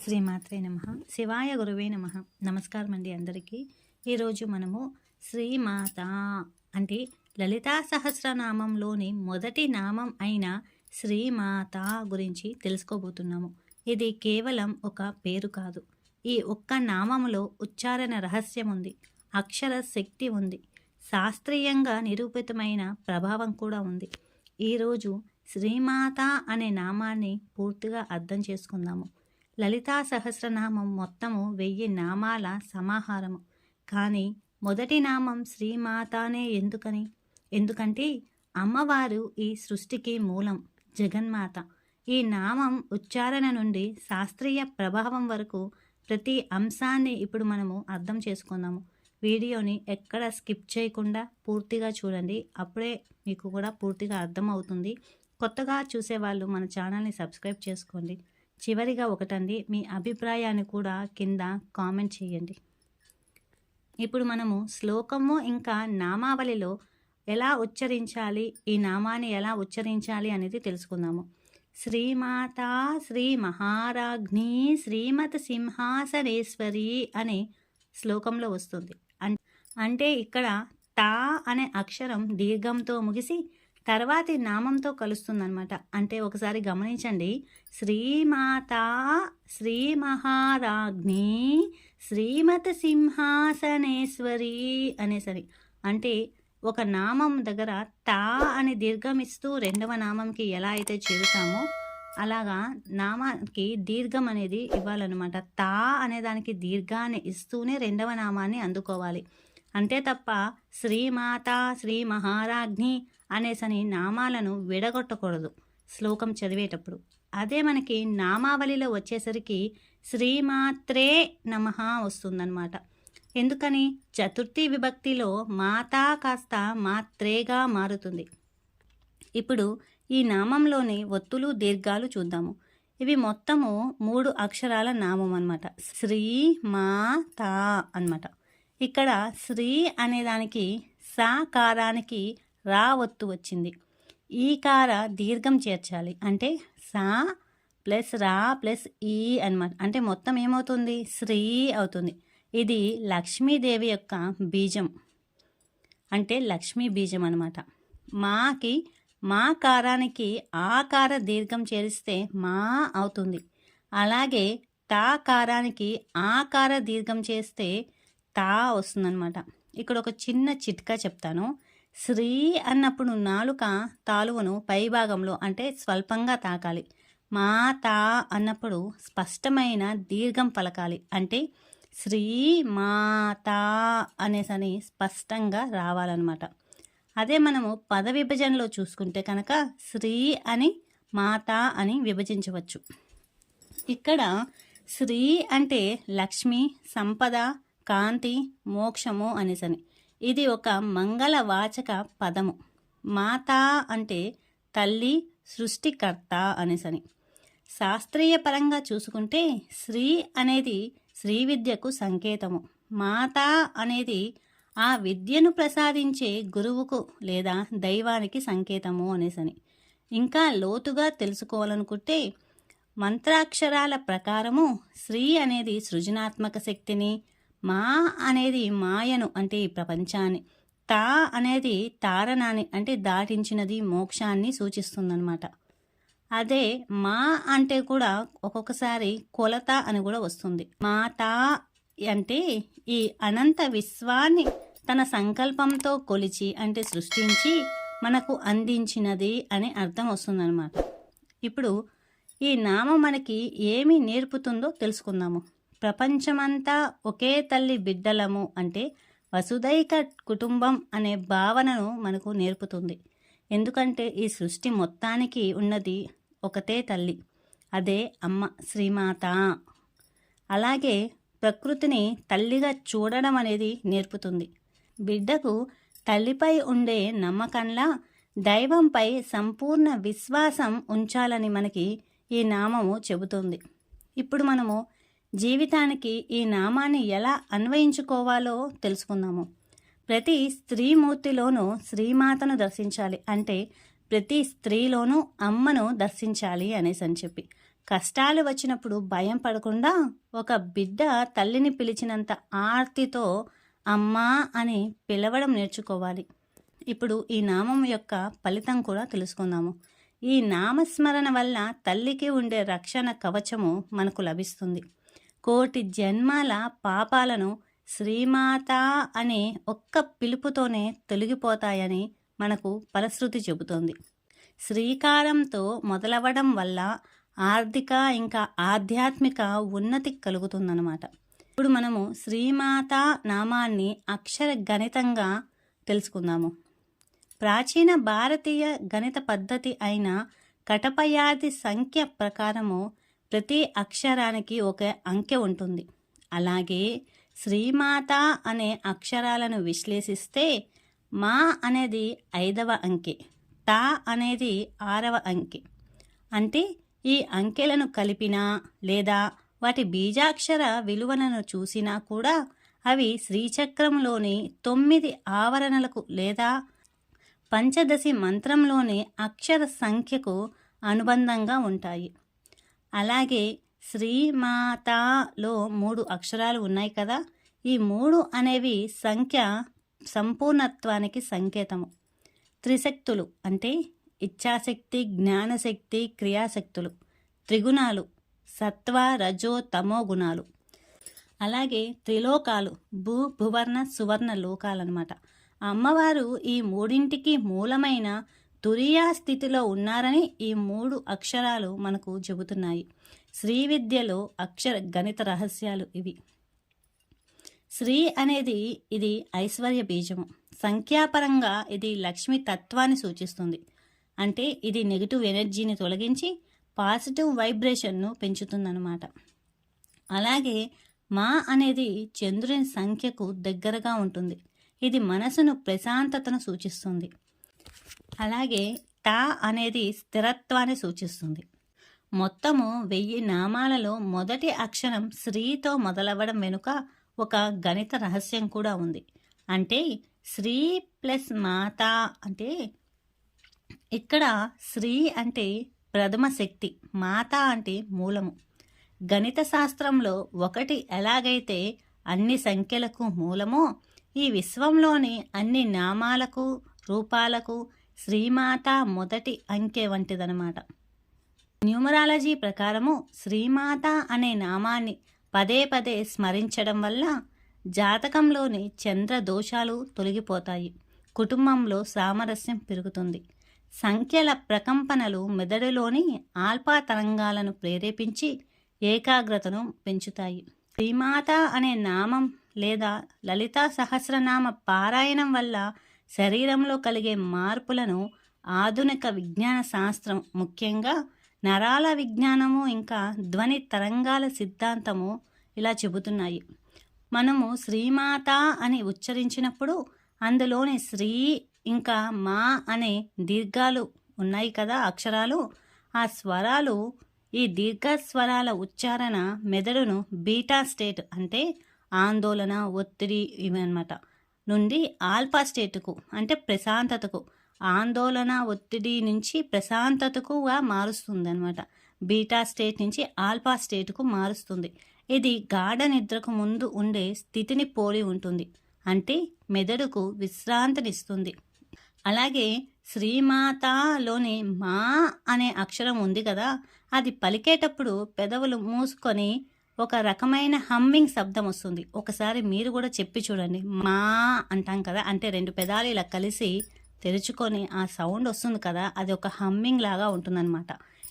శ్రీమాత్రే నమః. శివాయ గురువే నమః. నమస్కారం అండి అందరికీ. ఈరోజు మనము శ్రీమాత అంటే లలితా సహస్రనామంలోని మొదటి నామం అయిన శ్రీమాత గురించి తెలుసుకోబోతున్నాము. ఇది కేవలం ఒక పేరు కాదు. ఈ ఒక్క నామములో ఉచ్చారణ రహస్యం ఉంది, అక్షర శక్తి ఉంది, శాస్త్రీయంగా నిరూపితమైన ప్రభావం కూడా ఉంది. ఈరోజు శ్రీమాత అనే నామాన్ని పూర్తిగా అర్థం చేసుకుందాము. లలితా సహస్రనామం మొత్తము 1000 నామాల సమాహారము. కానీ మొదటి నామం శ్రీమాతానే ఎందుకంటే అమ్మవారు ఈ సృష్టికి మూలం, జగన్మాత. ఈ నామం ఉచ్చారణ నుండి శాస్త్రీయ ప్రభావం వరకు ప్రతి అంశాన్ని ఇప్పుడు మనము అర్థం చేసుకుందాము. వీడియోని ఎక్కడ స్కిప్ చేయకుండా పూర్తిగా చూడండి, అప్పుడే మీకు కూడా పూర్తిగా అర్థమవుతుంది. కొత్తగా చూసేవాళ్ళు మన ఛానల్ని సబ్స్క్రైబ్ చేసుకోండి. చివరిగా ఒకటండి, మీ అభిప్రాయాన్ని కూడా కింద కామెంట్ చేయండి. ఇప్పుడు మనము శ్లోకము ఇంకా నామావళిలో ఎలా ఉచ్చరించాలి, ఈ నామాన్ని ఎలా ఉచ్చరించాలి అనేది తెలుసుకుందాము. శ్రీమాత శ్రీ మహారాజ్ఞి శ్రీమతి సింహాసనేశ్వరి అనే శ్లోకంలో వస్తుంది. అంటే ఇక్కడ తా అనే అక్షరం దీర్ఘంతో ముగిసి తర్వాతి నామంతో కలుస్తుందన్నమాట. అంటే ఒకసారి గమనించండి, శ్రీమాత శ్రీ మహారాజ్ఞి శ్రీమతి సింహాసనేశ్వరి అనేసరి. అంటే ఒక నామం దగ్గర తా అని దీర్ఘం ఇస్తూ రెండవ నామంకి ఎలా అయితే చేరుతామో అలాగా నామానికి దీర్ఘం అనేది ఇవ్వాలన్నమాట. తా అనే దానికి దీర్ఘాన్ని ఇస్తూనే రెండవ నామాన్ని అందుకోవాలి. అంతే తప్ప శ్రీమాత శ్రీ మహారాజ్ఞి అనేసని నామాలను విడగొట్టకూడదు శ్లోకం చదివేటప్పుడు. అదే మనకి నామావళిలో వచ్చేసరికి శ్రీమాత్రే నమః వస్తుందన్నమాట. ఎందుకని? చతుర్థి విభక్తిలో మాతా కాస్త మాత్రేగా మారుతుంది. ఇప్పుడు ఈ నామంలోని ఒత్తులు దీర్ఘాలు చూద్దాము. ఇవి మొత్తము 3 అక్షరాల నామం అన్నమాట. శ్రీ మా తా అన్నమాట. ఇక్కడ శ్రీ అనేదానికి సాకారానికి రా ఒత్తు వచ్చింది. ఈ కార దీర్ఘం చేర్చాలి, అంటే సా ప్లస్ రా ప్లస్ ఈ అన్నమాట. అంటే మొత్తం ఏమవుతుంది? శ్రీ అవుతుంది. ఇది లక్ష్మీదేవి యొక్క బీజం, అంటే లక్ష్మీ బీజం అన్నమాట. మాకి మా కారానికి ఆకార దీర్ఘం చేరిస్తే మా అవుతుంది. అలాగే తా కారానికి ఆకార దీర్ఘం చేస్తే తా వస్తుందన్నమాట. ఇక్కడ ఒక చిన్న చిట్కా చెప్తాను. శ్రీ అన్నప్పుడు నాలుక తాలువను పైభాగంలో అంటే స్వల్పంగా తాకాలి. మా తా అన్నప్పుడు స్పష్టమైన దీర్ఘం పలకాలి, అంటే శ్రీ మాతా అనేసని స్పష్టంగా రావాలన్నమాట. అదే మనము పద విభజనలో చూసుకుంటే కనుక శ్రీ అని మాతా అని విభజించవచ్చు. ఇక్కడ శ్రీ అంటే లక్ష్మి, సంపద, కాంతి, మోక్షము అనేసని. ఇది ఒక మంగళవాచక పదము. మాతా అంటే తల్లి, సృష్టికర్త అనేసని. శాస్త్రీయ పరంగా చూసుకుంటే శ్రీ అనేది శ్రీ విద్యకు సంకేతము. మాతా అనేది ఆ విద్యను ప్రసాదించే గురువుకు లేదా దైవానికి సంకేతము అనేసని. ఇంకా లోతుగా తెలుసుకోవాలనుకుంటే మంత్రాక్షరాల ప్రకారము శ్రీ అనేది సృజనాత్మక శక్తిని, మా అనేది మాయను అంటే ఈ ప్రపంచాన్ని, తా అనేది తారణాన్ని అంటే దాటించినది, మోక్షాన్ని సూచిస్తుందన్నమాట. అదే మా అంటే కూడా ఒక్కొక్కసారి కొలత అని కూడా వస్తుంది. మాతా అంటే ఈ అనంత విశ్వాన్ని తన సంకల్పంతో కొలిచి అంటే సృష్టించి మనకు అందించినది అని అర్థం వస్తుందన్నమాట. ఇప్పుడు ఈ నామం మనకి ఏమి నేర్పుతుందో తెలుసుకుందాము. ప్రపంచమంతా ఒకే తల్లి బిడ్డలము అంటే వసుదైక కుటుంబం అనే భావనను మనకు నేర్పుతుంది. ఎందుకంటే ఈ సృష్టి మొత్తానికి ఉన్నది ఒకటే తల్లి, అదే అమ్మ శ్రీమాత. అలాగే ప్రకృతిని తల్లిగా చూడడం అనేది నేర్పుతుంది. బిడ్డకు తల్లిపై ఉండే నమ్మకంలా దైవంపై సంపూర్ణ విశ్వాసం ఉంచాలని మనకి ఈ నామము చెబుతుంది. ఇప్పుడు మనము జీవితానికి ఈ నామాన్ని ఎలా అన్వయించుకోవాలో తెలుసుకుందాము. ప్రతి స్త్రీమూర్తిలోనూ శ్రీమాతను దర్శించాలి, అంటే ప్రతి స్త్రీలోనూ అమ్మను దర్శించాలి అనేసి అని చెప్పి. కష్టాలు వచ్చినప్పుడు భయం పడకుండా ఒక బిడ్డ తల్లిని పిలిచినంత ఆర్తితో అమ్మా అని పిలవడం నేర్చుకోవాలి. ఇప్పుడు ఈ నామం యొక్క ఫలితం కూడా తెలుసుకుందాము. ఈ నామస్మరణ వల్ల తల్లికి ఉండే రక్షణ కవచము మనకు లభిస్తుంది. కోటి జన్మాల పాపాలను శ్రీమాత అనే ఒక్క పిలుపుతోనే తొలగిపోతాయని మనకు ఫలశ్రుతి చెబుతోంది. శ్రీకారంతో మొదలవడం వల్ల ఆర్థిక ఇంకా ఆధ్యాత్మిక ఉన్నతి కలుగుతుందన్నమాట. ఇప్పుడు మనము శ్రీమాత నామాన్ని అక్షర గణితంగా తెలుసుకుందాము. ప్రాచీన భారతీయ గణిత పద్ధతి అయిన కటపయాది సంఖ్య ప్రకారము ప్రతి అక్షరానికి ఒక అంకె ఉంటుంది. అలాగే శ్రీమాత అనే అక్షరాలను విశ్లేషిస్తే మా అనేది 5వ అంకె, తా అనేది 6వ అంకె. అంటే ఈ అంకెలను కలిపినా లేదా వాటి బీజాక్షర విలువలను చూసినా కూడా అవి శ్రీచక్రంలోని 9 ఆవరణలకు లేదా పంచదశి మంత్రంలోని అక్షర సంఖ్యకు అనుబంధంగా ఉంటాయి. అలాగే శ్రీమాతలో 3 అక్షరాలు ఉన్నాయి కదా, ఈ 3 అనేవి సంఖ్య సంపూర్ణత్వానికి సంకేతము. త్రిశక్తులు అంటే ఇచ్ఛాశక్తి, జ్ఞానశక్తి, క్రియాశక్తులు, త్రిగుణాలు సత్వ రజో తమో గుణాలు. అలాగే త్రిలోకాలు భూ భువర్ణ సువర్ణ లోకాలన్నమాట. అమ్మవారు ఈ 3ంటికి మూలమైన తురియా స్థితిలో ఉన్నారని ఈ 3 అక్షరాలు మనకు చెబుతున్నాయి. శ్రీ విద్యలో అక్షర గణిత రహస్యాలు ఇవి. శ్రీ అనేది ఇది ఐశ్వర్య బీజము. సంఖ్యాపరంగా ఇది లక్ష్మీ తత్వాన్ని సూచిస్తుంది. అంటే ఇది నెగిటివ్ ఎనర్జీని తొలగించి పాజిటివ్ వైబ్రేషన్ను పెంచుతుందన్నమాట. అలాగే మా అనేది చంద్రుని సంఖ్యకు దగ్గరగా ఉంటుంది. ఇది మనసును ప్రశాంతతను సూచిస్తుంది. అలాగే టా అనేది స్థిరత్వాన్ని సూచిస్తుంది. మొత్తము 1000 నామాలలో మొదటి అక్షరం శ్రీతో మొదలవ్వడం వెనుక ఒక గణిత రహస్యం కూడా ఉంది. అంటే శ్రీ ప్లస్ మాత. అంటే ఇక్కడ శ్రీ అంటే ప్రథమ శక్తి, మాత అంటే మూలము. గణిత శాస్త్రంలో 1 ఎలాగైతే అన్ని సంఖ్యలకు మూలమో, ఈ విశ్వంలోని అన్ని నామాలకు రూపాలకు శ్రీమాత మొదటి అంకె వంటిదనమాట. న్యూమరాలజీ ప్రకారము శ్రీమాత అనే నామాన్ని పదే పదే స్మరించడం వల్ల జాతకంలోని చంద్ర దోషాలు తొలగిపోతాయి, కుటుంబంలో సామరస్యం పెరుగుతుంది. సంఖ్యల ప్రకంపనలు మెదడులోని ఆల్ఫా తరంగాలను ప్రేరేపించి ఏకాగ్రతను పెంచుతాయి. శ్రీమాత అనే నామం లేదా లలితా సహస్రనామ పారాయణం వల్ల శరీరంలో కలిగే మార్పులను ఆధునిక విజ్ఞాన శాస్త్రం, ముఖ్యంగా నరాల విజ్ఞానము ఇంకా ధ్వని తరంగాల సిద్ధాంతము ఇలా చెబుతున్నాయి. మనము శ్రీమాత అని ఉచ్చరించినప్పుడు అందులోని శ్రీ ఇంకా మా అనే దీర్ఘాలు ఉన్నాయి కదా, అక్షరాలు. ఆ స్వరాలు, ఈ దీర్ఘస్వరాల ఉచ్చారణ మెదడును బీటా స్టేట్ అంటే ఆందోళన, ఒత్తిడి ఇవన్నమాట నుండి ఆల్ఫా స్టేటుకు అంటే ప్రశాంతతకు, ఆందోళన ఒత్తిడి నుంచి ప్రశాంతతకుగా మారుస్తుంది అనమాట. బీటా స్టేట్ నుంచి ఆల్ఫా స్టేటుకు మారుస్తుంది. ఇది గాఢ నిద్రకు ముందు ఉండే స్థితిని పోలి ఉంటుంది. అంటే మెదడుకు విశ్రాంతినిస్తుంది. అలాగే శ్రీమాతలోని మా అనే అక్షరం ఉంది కదా, అది పలికేటప్పుడు పెదవులు మూసుకొని ఒక రకమైన హమ్మింగ్ శబ్దం వస్తుంది. ఒకసారి మీరు కూడా చెప్పి చూడండి. మా అంటాం కదా, అంటే 2 పెదాలు ఇలా కలిసి తెరుచుకొని ఆ సౌండ్ వస్తుంది కదా, అది ఒక హమ్మింగ్ లాగా ఉంటుందన్నమాట.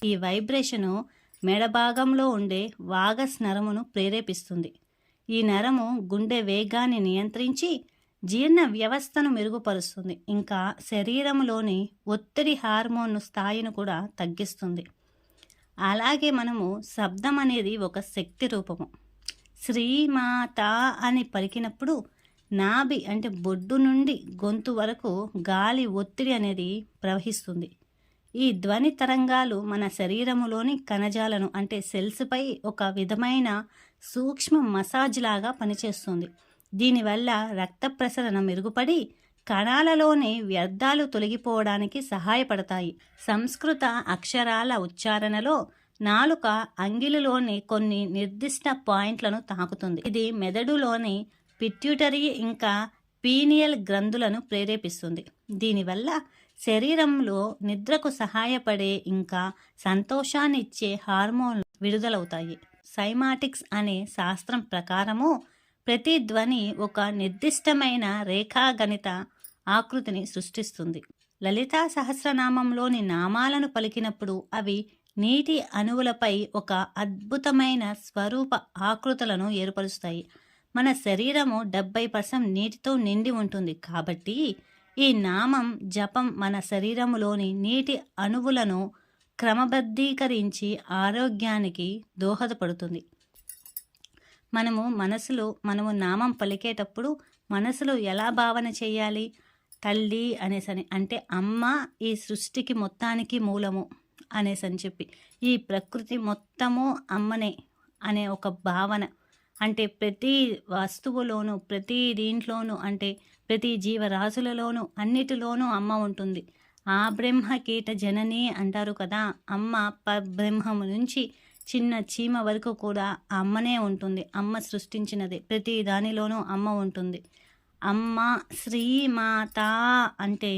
ఈ వైబ్రేషను మెడ భాగంలో ఉండే వాగస్ నరమును ప్రేరేపిస్తుంది. ఈ నరము గుండె వేగాన్ని నియంత్రించి జీర్ణ వ్యవస్థను మెరుగుపరుస్తుంది. ఇంకా శరీరంలోని ఒత్తిడి హార్మోన్ స్థాయిని కూడా తగ్గిస్తుంది. అలాగే మనము శబ్దం అనేది ఒక శక్తి రూపము. శ్రీమాత అని పలికినప్పుడు నాభి అంటే బొడ్డు నుండి గొంతు వరకు గాలి ఒత్తిడి అనేది ప్రవహిస్తుంది. ఈ ధ్వని తరంగాలు మన శరీరములోని కణజాలను అంటే సెల్స్పై ఒక విధమైన సూక్ష్మ మసాజ్ లాగా పనిచేస్తుంది. దీనివల్ల రక్త ప్రసరణ మెరుగుపడి కణాలలోని వ్యర్థాలు తొలగిపోవడానికి సహాయపడతాయి. సంస్కృత అక్షరాల ఉచ్చారణలో నాలుక అంగిలిలోని కొన్ని నిర్దిష్ట పాయింట్లను తాకుతుంది. ఇది మెదడులోని పిట్యూటరీ ఇంకా పీనియల్ గ్రంథులను ప్రేరేపిస్తుంది. దీనివల్ల శరీరంలో నిద్రకు సహాయపడే ఇంకా సంతోషాన్నిచ్చే హార్మోన్లు విడుదలవుతాయి. సైమాటిక్స్ అనే శాస్త్రం ప్రకారము ప్రతి ధ్వని ఒక నిర్దిష్టమైన రేఖాగణిత ఆకృతిని సృష్టిస్తుంది. లలితా సహస్రనామంలోని నామాలను పలికినప్పుడు అవి నీటి అణువులపై ఒక అద్భుతమైన స్వరూప ఆకృతులను ఏర్పరుస్తాయి. మన శరీరము 70% నీటితో నిండి ఉంటుంది కాబట్టి ఈ నామం జపం మన శరీరములోని నీటి అణువులను క్రమబద్ధీకరించి ఆరోగ్యానికి దోహదపడుతుంది. మనము నామం పలికేటప్పుడు మనసులో ఎలా భావన చేయాలి? తల్లి అనేసని, అంటే అమ్మ ఈ సృష్టికి మొత్తానికి మూలము అనేసని చెప్పి, ఈ ప్రకృతి మొత్తము అమ్మనే అనే ఒక భావన, అంటే ప్రతి వస్తువులోనూ ప్రతి దీంట్లోనూ అంటే ప్రతి జీవరాశులలోనూ అన్నిటిలోనూ అమ్మ ఉంటుంది. ఆ బ్రహ్మ కీట జనని అంటారు కదా, అమ్మ పరబ్రహ్మము నుంచి చిన్న చీమ వరకు కూడా అమ్మనే ఉంటుంది. అమ్మ సృష్టించినది ప్రతి దానిలోనూ అమ్మ ఉంటుంది. అమ్మ శ్రీమాత అంటే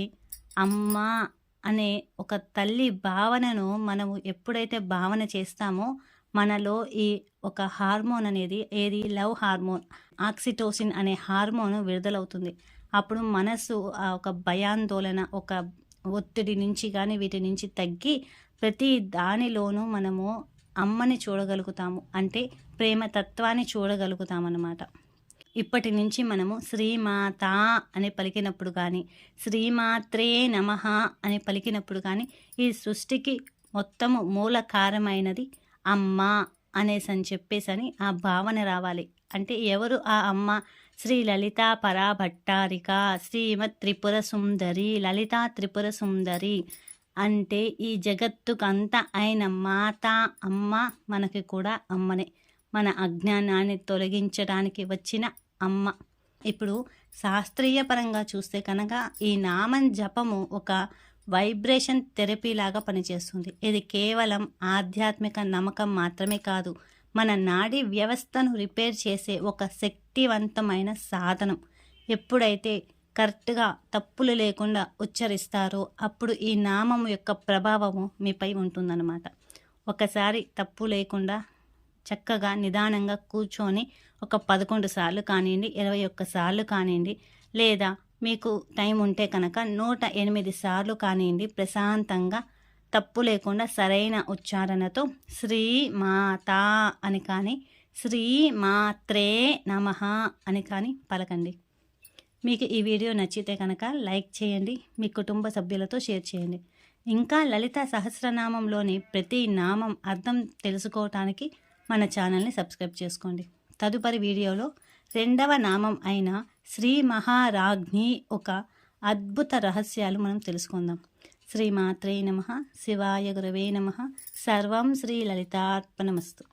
అమ్మ అనే ఒక తల్లి భావనను మనము ఎప్పుడైతే భావన చేస్తామో మనలో ఈ ఒక హార్మోన్ అనేది, ఏది లవ్ హార్మోన్, ఆక్సిటోసిన్ అనే హార్మోన్ విడుదలవుతుంది. అప్పుడు మనసు ఒక భయాందోళన, ఒక ఒత్తిడి నుంచి కానీ వీటి నుంచి తగ్గి ప్రతి దానిలోనూ మనము అమ్మని చూడగలుగుతాము, అంటే ప్రేమతత్వాన్ని చూడగలుగుతామన్నమాట. ఇప్పటి నుంచి మనము శ్రీమాత అని పలికినప్పుడు కానీ, శ్రీమాత్రే నమః అని పలికినప్పుడు కానీ ఈ సృష్టికి మొత్తము మూలకారమైనది అమ్మ అనేసని చెప్పేసని ఆ భావన రావాలి. అంటే ఎవరు ఆ అమ్మ? శ్రీ లలితా పరాభట్టారిక శ్రీమత్ త్రిపుర సుందరి, లలితా త్రిపుర సుందరి అంటే ఈ జగత్తుకంతా అయిన మాత అమ్మ మనకి కూడా అమ్మనే, మన అజ్ఞానాన్ని తొలగించడానికి వచ్చిన అమ్మ. ఇప్పుడు శాస్త్రీయ పరంగా చూస్తే కనుక ఈ నామం జపము ఒక వైబ్రేషన్ థెరపీ లాగా పనిచేస్తుంది. ఇది కేవలం ఆధ్యాత్మిక నమ్మకం మాత్రమే కాదు, మన నాడీ వ్యవస్థను రిపేర్ చేసే ఒక శక్తివంతమైన సాధనం. ఎప్పుడైతే కరెక్ట్గా తప్పులు లేకుండా ఉచ్చరిస్తారో అప్పుడు ఈ నామం యొక్క ప్రభావము మీపై ఉంటుందన్నమాట. ఒకసారి తప్పు లేకుండా చక్కగా నిదానంగా కూర్చొని ఒక 11 సార్లు కానివ్వండి, 21 సార్లు కానివ్వండి, లేదా మీకు టైం ఉంటే కనుక 108 సార్లు కానివ్వండి, ప్రశాంతంగా తప్పు లేకుండా సరైన ఉచ్చారణతో శ్రీ మాతా అని కానీ శ్రీ మాత్రే నమః అని కానీ పలకండి. మీకు ఈ వీడియో నచ్చితే కనుక లైక్ చేయండి, మీ కుటుంబ సభ్యులతో షేర్ చేయండి. ఇంకా లలిత సహస్రనామంలోని ప్రతి నామం అర్థం తెలుసుకోవటానికి మన ఛానల్ని సబ్స్క్రైబ్ చేసుకోండి. తదుపరి వీడియోలో 2వ నామం అయిన శ్రీ మహారాజ్ఞి ఒక అద్భుత రహస్యాలు మనం తెలుసుకుందాం. శ్రీమాత్రే నమః, శివాయ గురవే నమః. సర్వం శ్రీ లలితార్పణమస్తు.